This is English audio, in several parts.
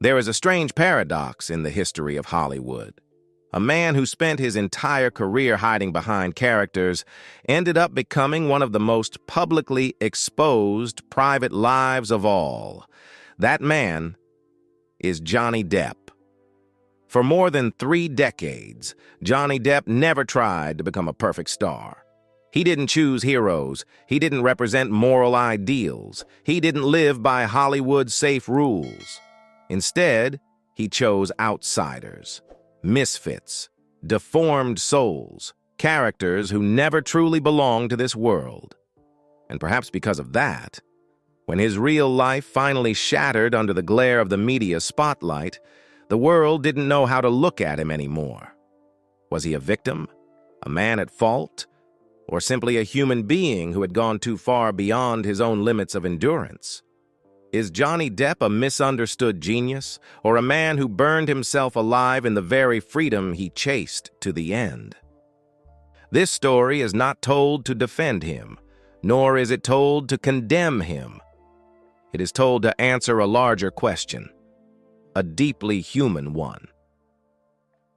There is a strange paradox in the history of Hollywood. A man who spent his entire career hiding behind characters ended up becoming one of the most publicly exposed private lives of all. That man is Johnny Depp. For more than 3 decades, Johnny Depp never tried to become a perfect star. He didn't choose heroes. He didn't represent moral ideals. He didn't live by Hollywood's safe rules. Instead, he chose outsiders, misfits, deformed souls, characters who never truly belonged to this world. And perhaps because of that, when his real life finally shattered under the glare of the media spotlight, the world didn't know how to look at him anymore. Was he a victim, a man at fault, or simply a human being who had gone too far beyond his own limits of endurance? Is Johnny Depp a misunderstood genius, or a man who burned himself alive in the very freedom he chased to the end? This story is not told to defend him, nor is it told to condemn him. It is told to answer a larger question, a deeply human one.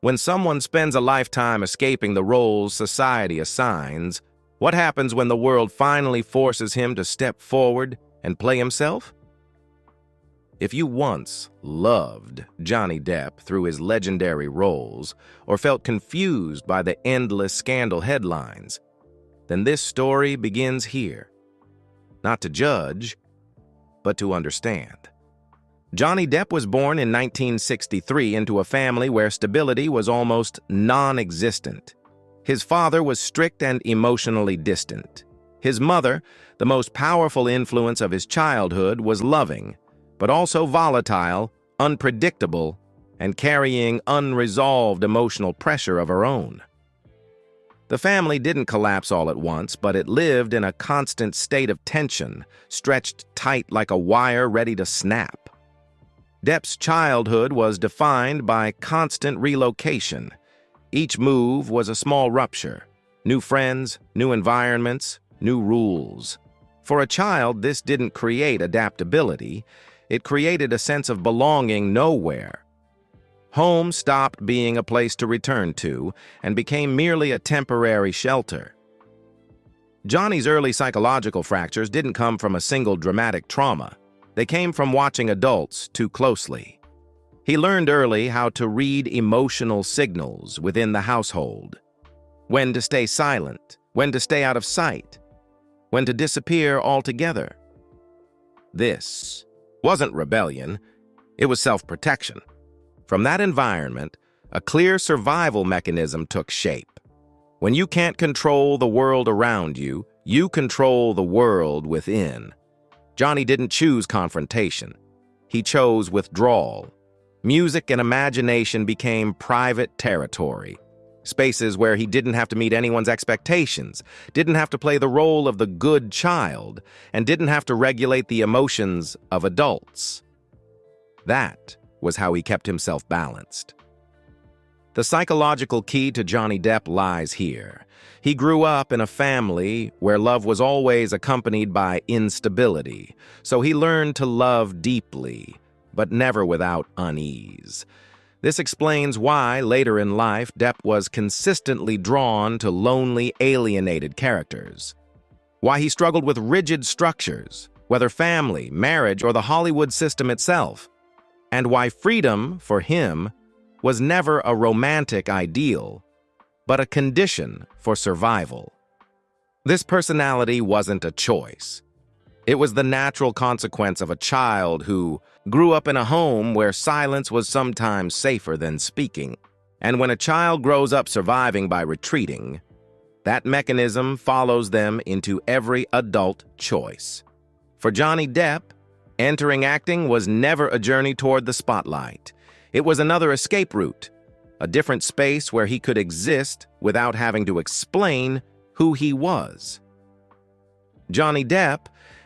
When someone spends a lifetime escaping the roles society assigns, what happens when the world finally forces him to step forward and play himself? If you once loved Johnny Depp through his legendary roles, or felt confused by the endless scandal headlines, then this story begins here. Not to judge, but to understand. Johnny Depp was born in 1963 into a family where stability was almost non-existent. His father was strict and emotionally distant. His mother, the most powerful influence of his childhood, was loving, but also volatile, unpredictable, and carrying unresolved emotional pressure of her own. The family didn't collapse all at once, but it lived in a constant state of tension, stretched tight like a wire ready to snap. Depp's childhood was defined by constant relocation. Each move was a small rupture. New friends, new environments, new rules. For a child, this didn't create adaptability. It created a sense of belonging nowhere. Home stopped being a place to return to and became merely a temporary shelter. Johnny's early psychological fractures didn't come from a single dramatic trauma. They came from watching adults too closely. He learned early how to read emotional signals within the household. When to stay silent, when to stay out of sight, when to disappear altogether. This wasn't rebellion, it was self-protection. From that environment, a clear survival mechanism took shape. When you can't control the world around you, you control the world within. Johnny didn't choose confrontation. He chose withdrawal. Music and imagination became private territory. Spaces where he didn't have to meet anyone's expectations, didn't have to play the role of the good child, and didn't have to regulate the emotions of adults. That was how he kept himself balanced. The psychological key to Johnny Depp lies here. He grew up in a family where love was always accompanied by instability, so he learned to love deeply, but never without unease. This explains why, later in life, Depp was consistently drawn to lonely, alienated characters. Why he struggled with rigid structures, whether family, marriage, or the Hollywood system itself. And why freedom, for him, was never a romantic ideal, but a condition for survival. This personality wasn't a choice. It was the natural consequence of a child who grew up in a home where silence was sometimes safer than speaking. And when a child grows up surviving by retreating, that mechanism follows them into every adult choice. For Johnny Depp, entering acting was never a journey toward the spotlight. It was another escape route, a different space where he could exist without having to explain who he was. Johnny Depp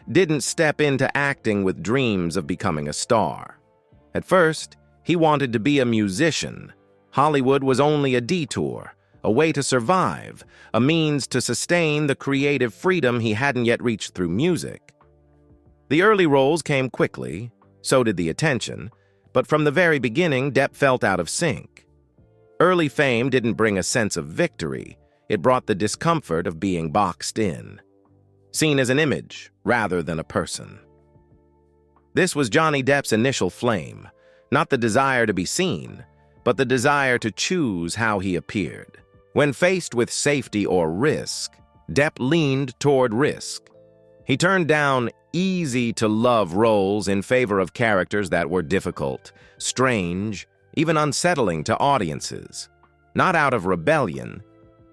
didn't step into acting with dreams of becoming a star. At first, he wanted to be a musician. Hollywood was only a detour, a way to survive, a means to sustain the creative freedom he hadn't yet reached through music. The early roles came quickly, so did the attention, But from the very beginning, Depp felt out of sync. Early fame didn't bring a sense of victory. It brought the discomfort of being boxed in, seen as an image rather than a person. This was Johnny Depp's initial flame, not the desire to be seen, but the desire to choose how he appeared. When faced with safety or risk, Depp leaned toward risk. He turned down easy-to-love roles in favor of characters that were difficult, strange, even unsettling to audiences, not out of rebellion,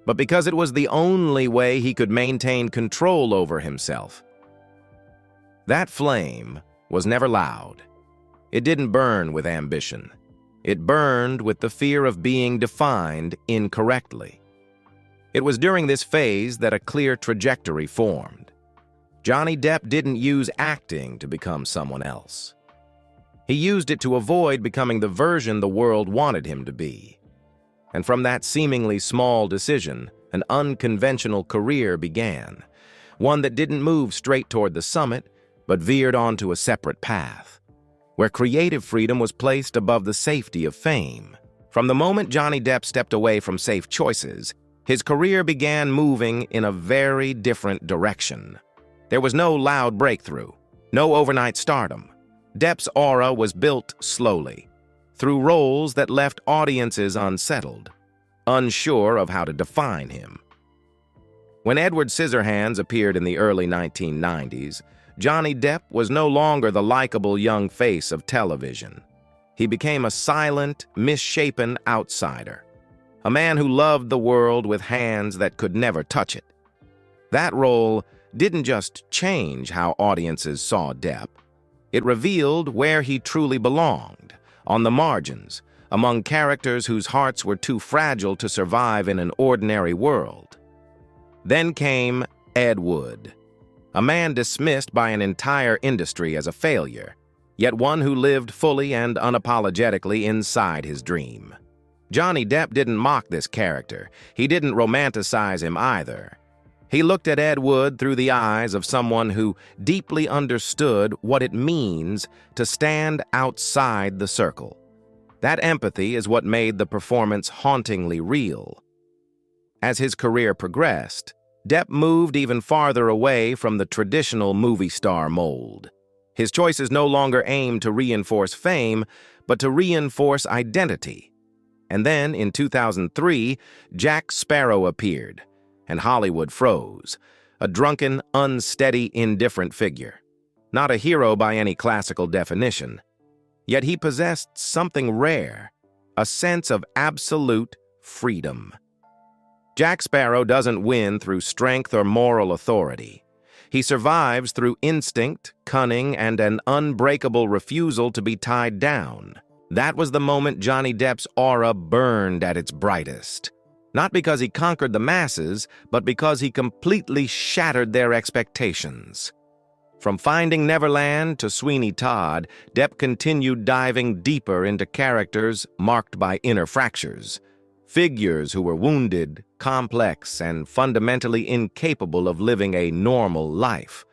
but because it was the only way he could maintain control over himself. That flame was never loud. It didn't burn with ambition. It burned with the fear of being defined incorrectly. It was during this phase that a clear trajectory formed. Johnny Depp didn't use acting to become someone else. He used it to avoid becoming the version the world wanted him to be. And from that seemingly small decision, an unconventional career began, one that didn't move straight toward the summit, but veered onto a separate path, where creative freedom was placed above the safety of fame. From the moment Johnny Depp stepped away from safe choices, his career began moving in a very different direction. There was no loud breakthrough, no overnight stardom. Depp's aura was built slowly, through roles that left audiences unsettled, unsure of how to define him. When Edward Scissorhands appeared in the early 1990s, Johnny Depp was no longer the likable young face of television. He became a silent, misshapen outsider, a man who loved the world with hands that could never touch it. That role didn't just change how audiences saw Depp. It revealed where he truly belonged, on the margins, among characters whose hearts were too fragile to survive in an ordinary world. Then came Ed Wood, a man dismissed by an entire industry as a failure, yet one who lived fully and unapologetically inside his dream. Johnny Depp didn't mock this character. He didn't romanticize him either. He looked at Ed Wood through the eyes of someone who deeply understood what it means to stand outside the circle. That empathy is what made the performance hauntingly real. As his career progressed, Depp moved even farther away from the traditional movie star mold. His choices no longer aimed to reinforce fame, but to reinforce identity. And then, in 2003, Jack Sparrow appeared, and Hollywood froze, a drunken, unsteady, indifferent figure. Not a hero by any classical definition. Yet he possessed something rare, a sense of absolute freedom. Jack Sparrow doesn't win through strength or moral authority. He survives through instinct, cunning, and an unbreakable refusal to be tied down. That was the moment Johnny Depp's aura burned at its brightest. Not because he conquered the masses, but because he completely shattered their expectations. From Finding Neverland to Sweeney Todd, Depp continued diving deeper into characters marked by inner fractures. Figures who were wounded, complex, and fundamentally incapable of living a normal life.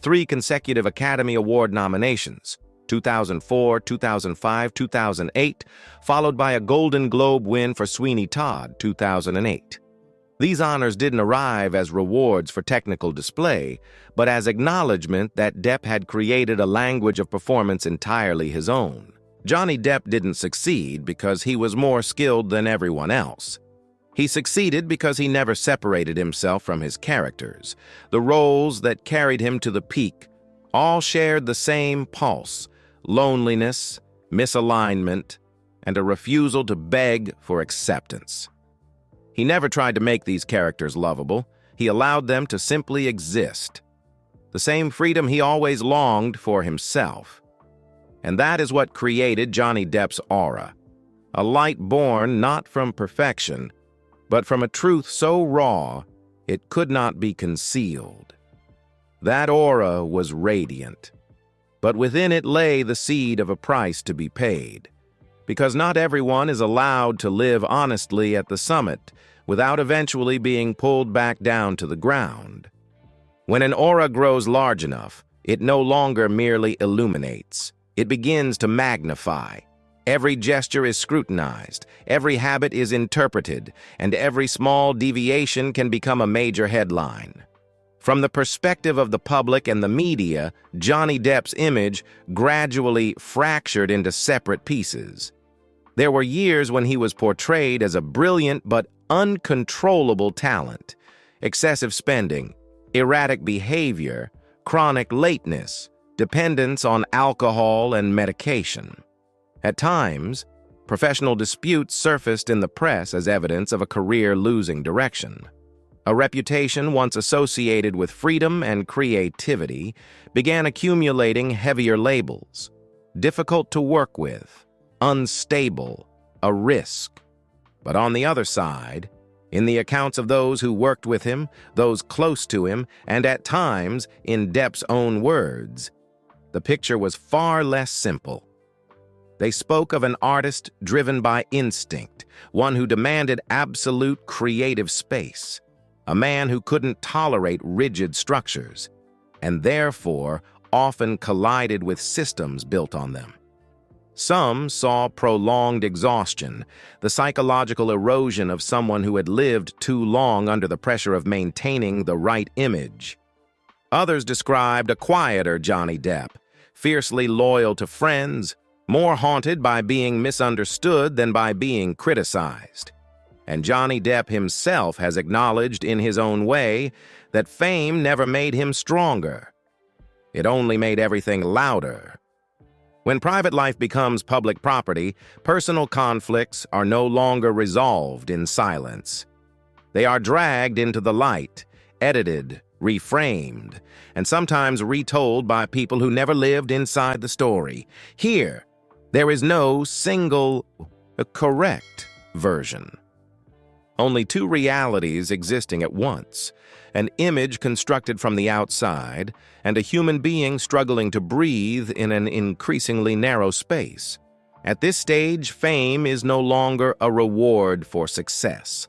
3 consecutive Academy Award nominations, 2004, 2005, 2008, followed by a Golden Globe win for Sweeney Todd, 2008. These honors didn't arrive as rewards for technical display, but as acknowledgement that Depp had created a language of performance entirely his own. Johnny Depp didn't succeed because he was more skilled than everyone else. He succeeded because he never separated himself from his characters. The roles that carried him to the peak all shared the same pulse: loneliness, misalignment, and a refusal to beg for acceptance. He never tried to make these characters lovable. He allowed them to simply exist. The same freedom he always longed for himself. And that is what created Johnny Depp's aura. A light born not from perfection, but from a truth so raw it could not be concealed. That aura was radiant, but within it lay the seed of a price to be paid. Because not everyone is allowed to live honestly at the summit without eventually being pulled back down to the ground. When an aura grows large enough, it no longer merely illuminates. It begins to magnify. Every gesture is scrutinized, every habit is interpreted, and every small deviation can become a major headline. From the perspective of the public and the media, Johnny Depp's image gradually fractured into separate pieces. There were years when he was portrayed as a brilliant but uncontrollable talent. Excessive spending, erratic behavior, chronic lateness, dependence on alcohol and medication. At times, professional disputes surfaced in the press as evidence of a career losing direction. A reputation once associated with freedom and creativity began accumulating heavier labels: difficult to work with, unstable, a risk. But on the other side, in the accounts of those who worked with him, those close to him, and at times, in Depp's own words, the picture was far less simple. They spoke of an artist driven by instinct, one who demanded absolute creative space, a man who couldn't tolerate rigid structures, and therefore often collided with systems built on them. Some saw prolonged exhaustion, the psychological erosion of someone who had lived too long under the pressure of maintaining the right image. Others described a quieter Johnny Depp, fiercely loyal to friends, more haunted by being misunderstood than by being criticized. And Johnny Depp himself has acknowledged in his own way that fame never made him stronger. It only made everything louder. When private life becomes public property, personal conflicts are no longer resolved in silence. They are dragged into the light, edited, reframed, and sometimes retold by people who never lived inside the story. Here, there is no single, correct version. Only two realities existing at once: an image constructed from the outside and a human being struggling to breathe in an increasingly narrow space. At this stage, fame is no longer a reward for success.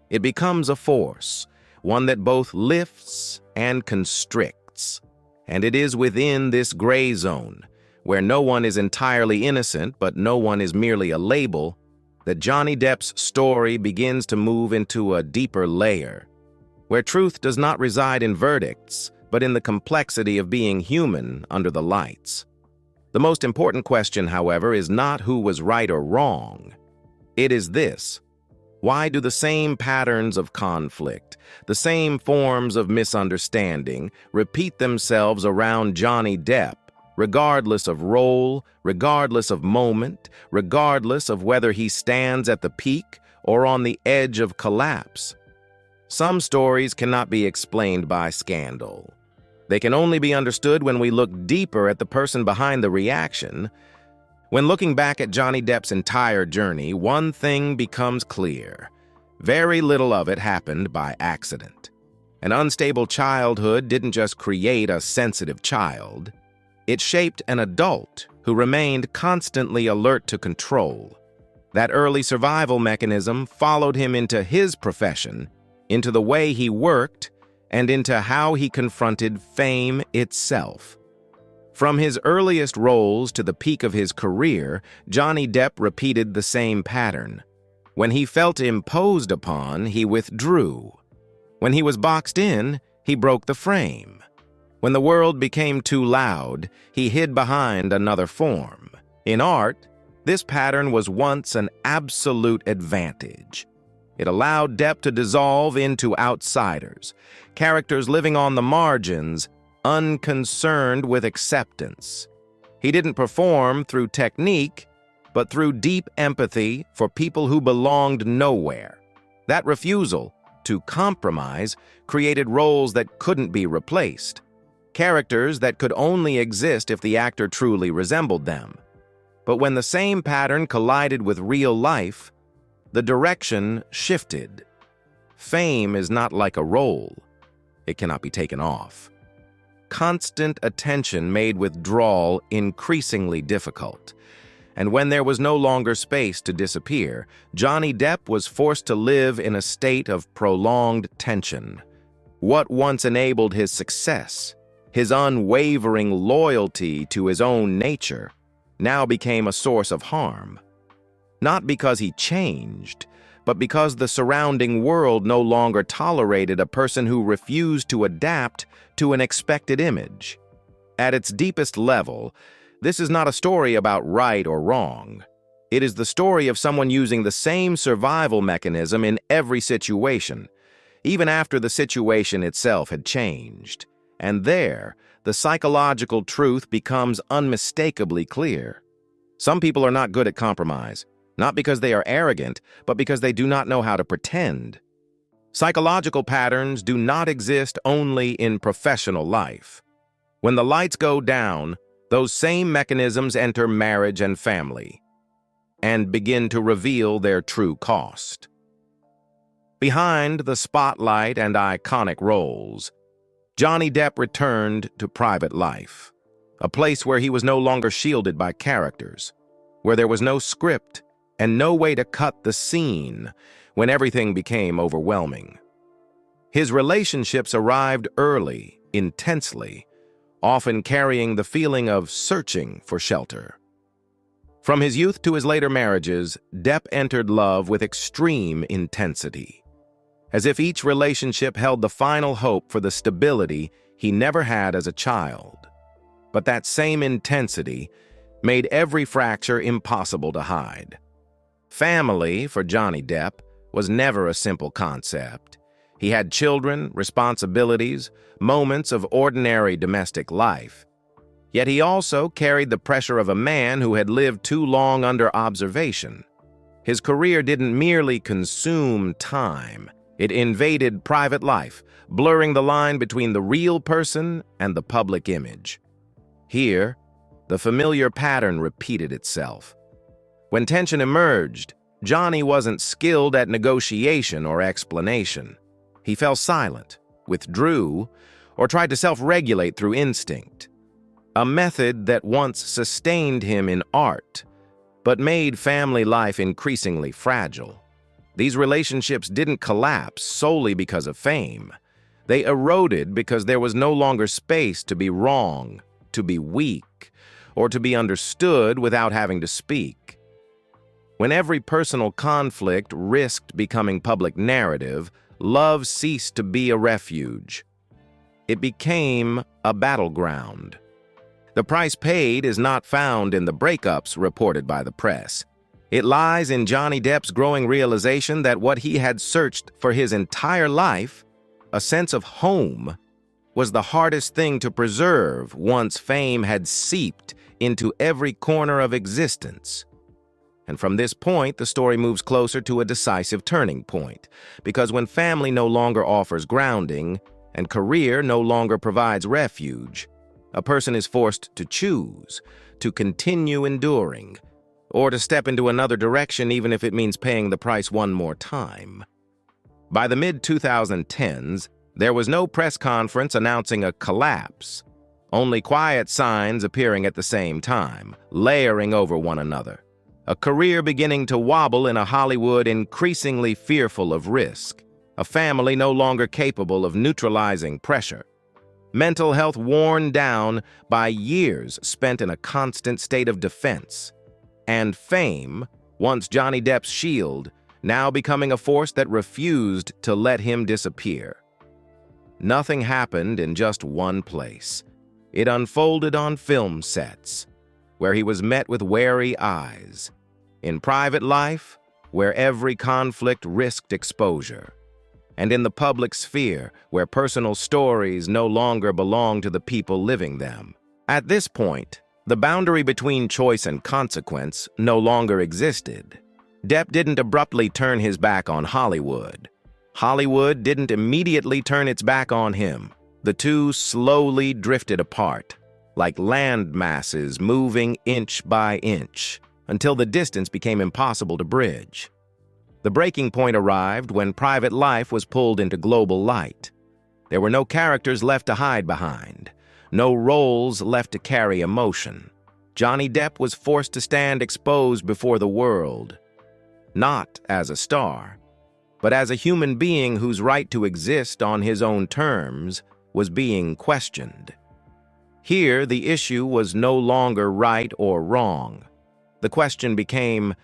It becomes a force, one that both lifts and constricts. And it is within this gray zone, where no one is entirely innocent but no one is merely a label, that Johnny Depp's story begins to move into a deeper layer, where truth does not reside in verdicts, but in the complexity of being human under the lights. The most important question, however, is not who was right or wrong. It is this: why do the same patterns of conflict, the same forms of misunderstanding, repeat themselves around Johnny Depp, regardless of role, regardless of moment, regardless of whether he stands at the peak or on the edge of collapse? Some stories cannot be explained by scandal. They can only be understood when we look deeper at the person behind the reaction. When looking back at Johnny Depp's entire journey, one thing becomes clear: very little of it happened by accident. An unstable childhood didn't just create a sensitive child. It shaped an adult who remained constantly alert to control. That early survival mechanism followed him into his profession, into the way he worked, and into how he confronted fame itself. From his earliest roles to the peak of his career, Johnny Depp repeated the same pattern. When he felt imposed upon, he withdrew. When he was boxed in, he broke the frame. When the world became too loud, he hid behind another form. In art, this pattern was once an absolute advantage. It allowed Depp to dissolve into outsiders, characters living on the margins, unconcerned with acceptance. He didn't perform through technique, but through deep empathy for people who belonged nowhere. That refusal to compromise created roles that couldn't be replaced, characters that could only exist if the actor truly resembled them. But when the same pattern collided with real life, the direction shifted. Fame is not like a role. It cannot be taken off. Constant attention made withdrawal increasingly difficult. And when there was no longer space to disappear, Johnny Depp was forced to live in a state of prolonged tension. What once enabled his success, his unwavering loyalty to his own nature, now became a source of harm. Not because he changed, but because the surrounding world no longer tolerated a person who refused to adapt to an expected image. At its deepest level, this is not a story about right or wrong. It is the story of someone using the same survival mechanism in every situation, even after the situation itself had changed. And there, the psychological truth becomes unmistakably clear. Some people are not good at compromise, not because they are arrogant, but because they do not know how to pretend. Psychological patterns do not exist only in professional life. When the lights go down, those same mechanisms enter marriage and family and begin to reveal their true cost. Behind the spotlight and iconic roles, Johnny Depp returned to private life, a place where he was no longer shielded by characters, where there was no script and no way to cut the scene when everything became overwhelming. His relationships arrived early, intensely, often carrying the feeling of searching for shelter. From his youth to his later marriages, Depp entered love with extreme intensity, as if each relationship held the final hope for the stability he never had as a child. But that same intensity made every fracture impossible to hide. Family, for Johnny Depp, was never a simple concept. He had children, responsibilities, moments of ordinary domestic life. Yet he also carried the pressure of a man who had lived too long under observation. His career didn't merely consume time. It invaded private life, blurring the line between the real person and the public image. Here, the familiar pattern repeated itself. When tension emerged, Johnny wasn't skilled at negotiation or explanation. He fell silent, withdrew, or tried to self-regulate through instinct, a method that once sustained him in art, but made family life increasingly fragile. These relationships didn't collapse solely because of fame. They eroded because there was no longer space to be wrong, to be weak, or to be understood without having to speak. When every personal conflict risked becoming public narrative, love ceased to be a refuge. It became a battleground. The price paid is not found in the breakups reported by the press. It lies in Johnny Depp's growing realization that what he had searched for his entire life, a sense of home, was the hardest thing to preserve once fame had seeped into every corner of existence. And from this point, the story moves closer to a decisive turning point, because when family no longer offers grounding and career no longer provides refuge, a person is forced to choose, to continue enduring, or to step into another direction even if it means paying the price one more time. By the mid-2010s, there was no press conference announcing a collapse, only quiet signs appearing at the same time, layering over one another. A career beginning to wobble in a Hollywood increasingly fearful of risk, a family no longer capable of neutralizing pressure, mental health worn down by years spent in a constant state of defense, and fame, once Johnny Depp's shield, now becoming a force that refused to let him disappear. Nothing happened in just one place. It unfolded on film sets, where he was met with wary eyes, in private life, where every conflict risked exposure, and in the public sphere, where personal stories no longer belong to the people living them. At this point, the boundary between choice and consequence no longer existed. Depp didn't abruptly turn his back on Hollywood. Hollywood didn't immediately turn its back on him. The two slowly drifted apart, like land masses moving inch by inch, until the distance became impossible to bridge. The breaking point arrived when private life was pulled into global light. There were no characters left to hide behind, no roles left to carry emotion. Johnny Depp was forced to stand exposed before the world, not as a star, but as a human being whose right to exist on his own terms was being questioned. Here, the issue was no longer right or wrong. The question became,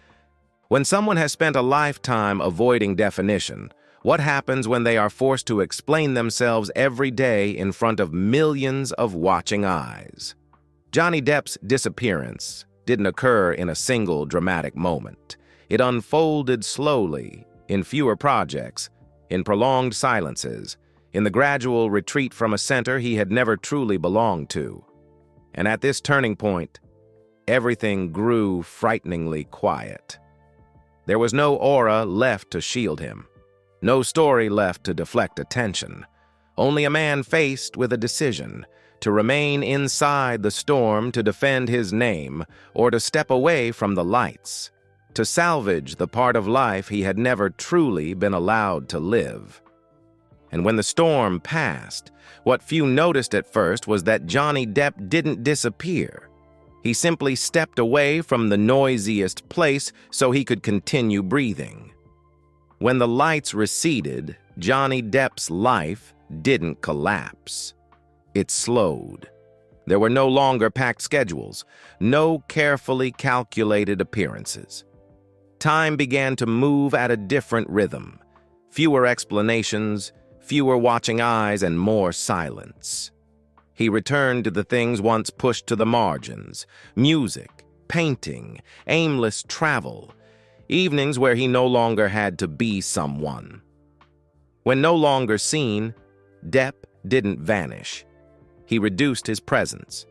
when someone has spent a lifetime avoiding definition, what happens when they are forced to explain themselves every day in front of millions of watching eyes? Johnny Depp's disappearance didn't occur in a single dramatic moment. It unfolded slowly, in fewer projects, in prolonged silences, in the gradual retreat from a center he had never truly belonged to. And at this turning point, everything grew frighteningly quiet. There was no aura left to shield him, no story left to deflect attention, only a man faced with a decision: to remain inside the storm to defend his name, or to step away from the lights, to salvage the part of life he had never truly been allowed to live. And when the storm passed, what few noticed at first was that Johnny Depp didn't disappear. He simply stepped away from the noisiest place so he could continue breathing. When the lights receded, Johnny Depp's life didn't collapse. It slowed. There were no longer packed schedules, no carefully calculated appearances. Time began to move at a different rhythm. Fewer explanations, fewer watching eyes, and more silence. He returned to the things once pushed to the margins: music, painting, aimless travel, evenings where he no longer had to be someone. When no longer seen, Depp didn't vanish. He reduced his presence,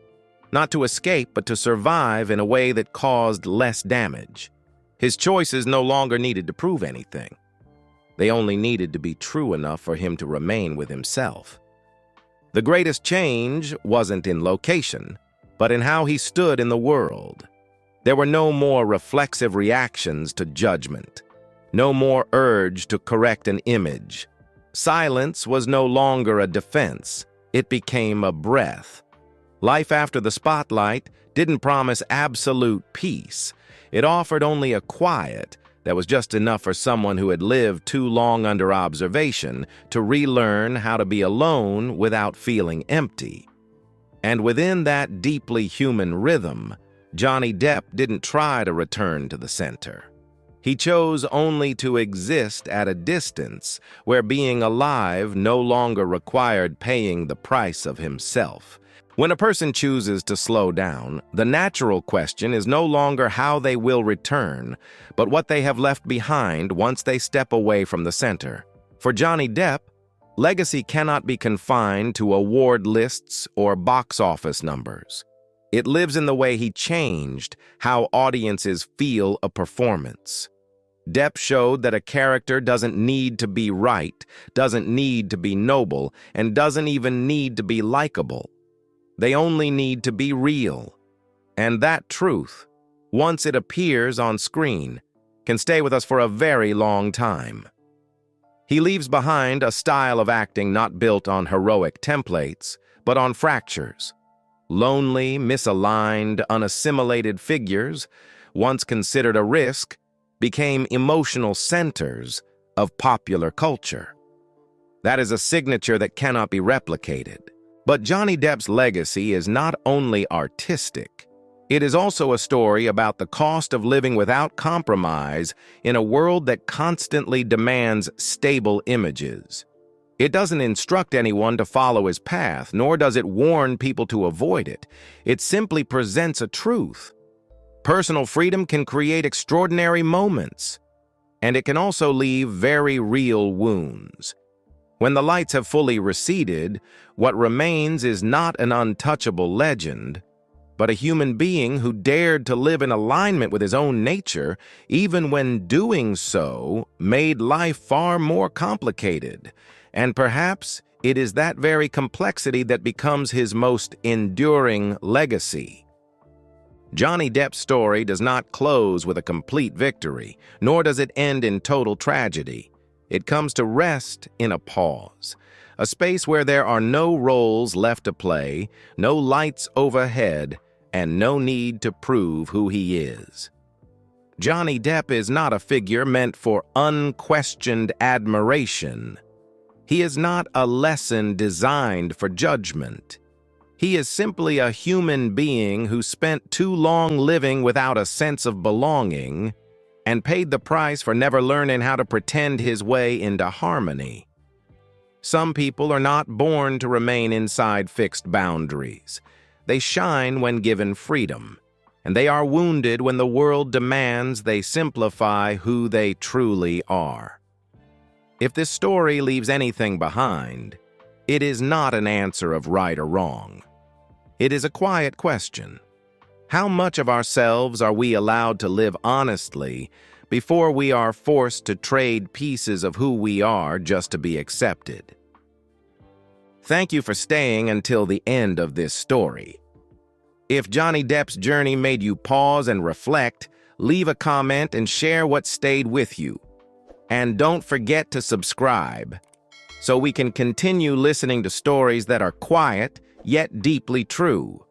not to escape, but to survive in a way that caused less damage. His choices no longer needed to prove anything. They only needed to be true enough for him to remain with himself. The greatest change wasn't in location, but in how he stood in the world. There were no more reflexive reactions to judgment, no more urge to correct an image. Silence was no longer a defense. It became a breath. Life after the spotlight didn't promise absolute peace. It offered only a quiet that was just enough for someone who had lived too long under observation to relearn how to be alone without feeling empty. And within that deeply human rhythm, Johnny Depp didn't try to return to the center. He chose only to exist at a distance where being alive no longer required paying the price of himself. When a person chooses to slow down, the natural question is no longer how they will return, but what they have left behind once they step away from the center. For Johnny Depp, legacy cannot be confined to award lists or box office numbers. It lives in the way he changed how audiences feel a performance. Depp showed that a character doesn't need to be right, doesn't need to be noble, and doesn't even need to be likable. They only need to be real. And that truth, once it appears on screen, can stay with us for a very long time. He leaves behind a style of acting not built on heroic templates, but on fractures. Lonely, misaligned, unassimilated figures, once considered a risk, became emotional centers of popular culture. That is a signature that cannot be replicated. But Johnny Depp's legacy is not only artistic. It is also a story about the cost of living without compromise in a world that constantly demands stable images. It doesn't instruct anyone to follow his path, nor does it warn people to avoid it. It simply presents a truth. Personal freedom can create extraordinary moments, and it can also leave very real wounds. When the lights have fully receded, what remains is not an untouchable legend, but a human being who dared to live in alignment with his own nature, even when doing so made life far more complicated. And perhaps it is that very complexity that becomes his most enduring legacy. Johnny Depp's story does not close with a complete victory, nor does it end in total tragedy. It comes to rest in a pause, a space where there are no roles left to play, no lights overhead, and no need to prove who he is. Johnny Depp is not a figure meant for unquestioned admiration. He is not a lesson designed for judgment. He is simply a human being who spent too long living without a sense of belonging and paid the price for never learning how to pretend his way into harmony. Some people are not born to remain inside fixed boundaries. They shine when given freedom, and they are wounded when the world demands they simplify who they truly are. If this story leaves anything behind, it is not an answer of right or wrong. It is a quiet question. How much of ourselves are we allowed to live honestly before we are forced to trade pieces of who we are just to be accepted? Thank you for staying until the end of this story. If Johnny Depp's journey made you pause and reflect, leave a comment and share what stayed with you. And don't forget to subscribe so we can continue listening to stories that are quiet yet deeply true.